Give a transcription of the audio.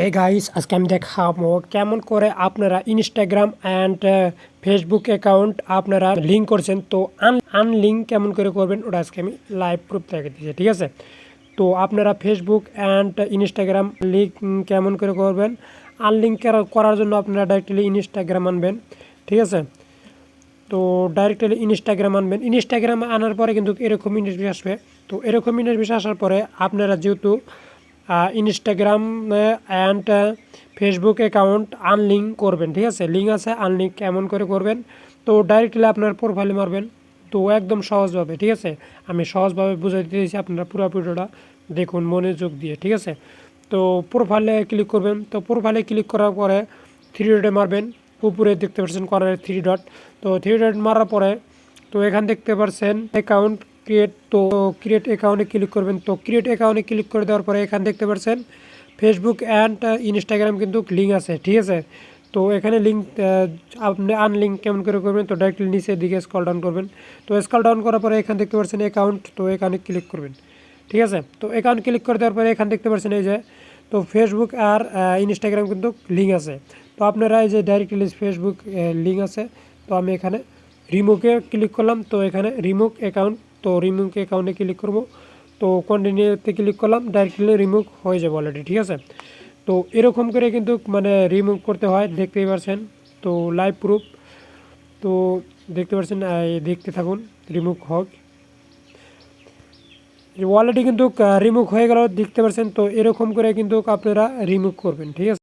Hey guys, আজকে আমি দেখাবো কেমন করে আপনারা ইনস্টাগ্রাম অ্যান্ড ফেসবুক অ্যাকাউন্ট আপনারা লিঙ্ক করছেন। তো আনলিঙ্ক কেমন করে করবেন ওটা আজকে আমি লাইভ প্রুফ দেখে দিচ্ছি, ঠিক আছে। তো আপনারা ফেসবুক অ্যান্ড ইনস্টাগ্রাম লিঙ্ক কেমন করে করবেন, আনলিঙ্ক করার জন্য আপনারা ডাইরেক্টলি ইনস্টাগ্রাম আনবেন, ঠিক আছে। তো ডাইরেক্টলি ইনস্টাগ্রাম আনবেন, ইনস্টাগ্রাম আনার পরে কিন্তু এরকম ইন্টারভিউ আসবে। তো এরকম ইন্টারভিউ আসার পরে আপনারা যেহেতু Instagram and Facebook account unlink করবেন, ঠিক আছে। লিঙ্ক আছে, আনলিঙ্ক কেমন করে করবেন, তো ডাইরেক্টলি আপনার প্রোফাইলে মারবেন। তো একদম সহজভাবে, ঠিক আছে, আমি সহজভাবে বুঝাই দিয়েছি, আপনারা পুরো ভিডিওটা দেখুন মনোযোগ দিয়ে, ঠিক আছে। তো প্রোফাইলে ক্লিক করবেন, তো প্রোফাইলে ক্লিক করার পরে থ্রি ডটে মারবেন, উপরে দেখতে পাচ্ছেন কর্নারে থ্রি ডট। তো থ্রি ডট মারার পরে তো এখানে দেখতে পাচ্ছেন অ্যাকাউন্ট ক্রিয়েট, তো ক্রিয়েট অ্যাকাউন্টে ক্লিক করবেন। তো ক্রিয়েট অ্যাকাউন্টে ক্লিক করে দেওয়ার পরে এখানে দেখতে পাচ্ছেন ফেসবুক অ্যান্ড ইনস্টাগ্রাম কিন্তু লিঙ্ক আছে, ঠিক আছে। তো এখানে লিঙ্ক আপনি আনলিঙ্ক কেমন করে করবেন, তো ডাইরেক্টলি নিচের দিকে স্ক্রল ডাউন করবেন। তো স্ক্রল ডাউন করার পরে এখানে দেখতে পাচ্ছেন অ্যাকাউন্ট, তো এখানে ক্লিক করবেন, ঠিক আছে। তো অ্যাকাউন্ট ক্লিক করে দেওয়ার পরে এখানে দেখতে পাচ্ছেন এই যে তো ফেসবুক আর ইনস্টাগ্রাম কিন্তু লিঙ্ক আছে। তো আপনারা এই যে ডাইরেক্টলি ফেসবুক লিঙ্ক আছে, তো আমি এখানে রিমুভে ক্লিক করলাম। তো এখানে রিমুভ অ্যাকাউন্ট, তো রিমুভ অ্যাকাউন্টে ক্লিক করব। তো কন্টিনিউতে ক্লিক করলাম, ডাইরেক্টলি রিমুভ হয়ে যাবে অলরেডি, ঠিক আছে। তো এরকম করে কিন্তু মানে রিমুভ করতে হয়, দেখতেই পাচ্ছেন। তো লাইভ প্রুফ, তো দেখতে পাচ্ছেন, দেখতে থাকুন রিমুভ হোক। অলরেডি কিন্তু রিমুভ হয়ে গেল, দেখতে পাচ্ছেন। তো এরকম করে কিন্তু আপনারা রিমুভ করবেন, ঠিক আছে।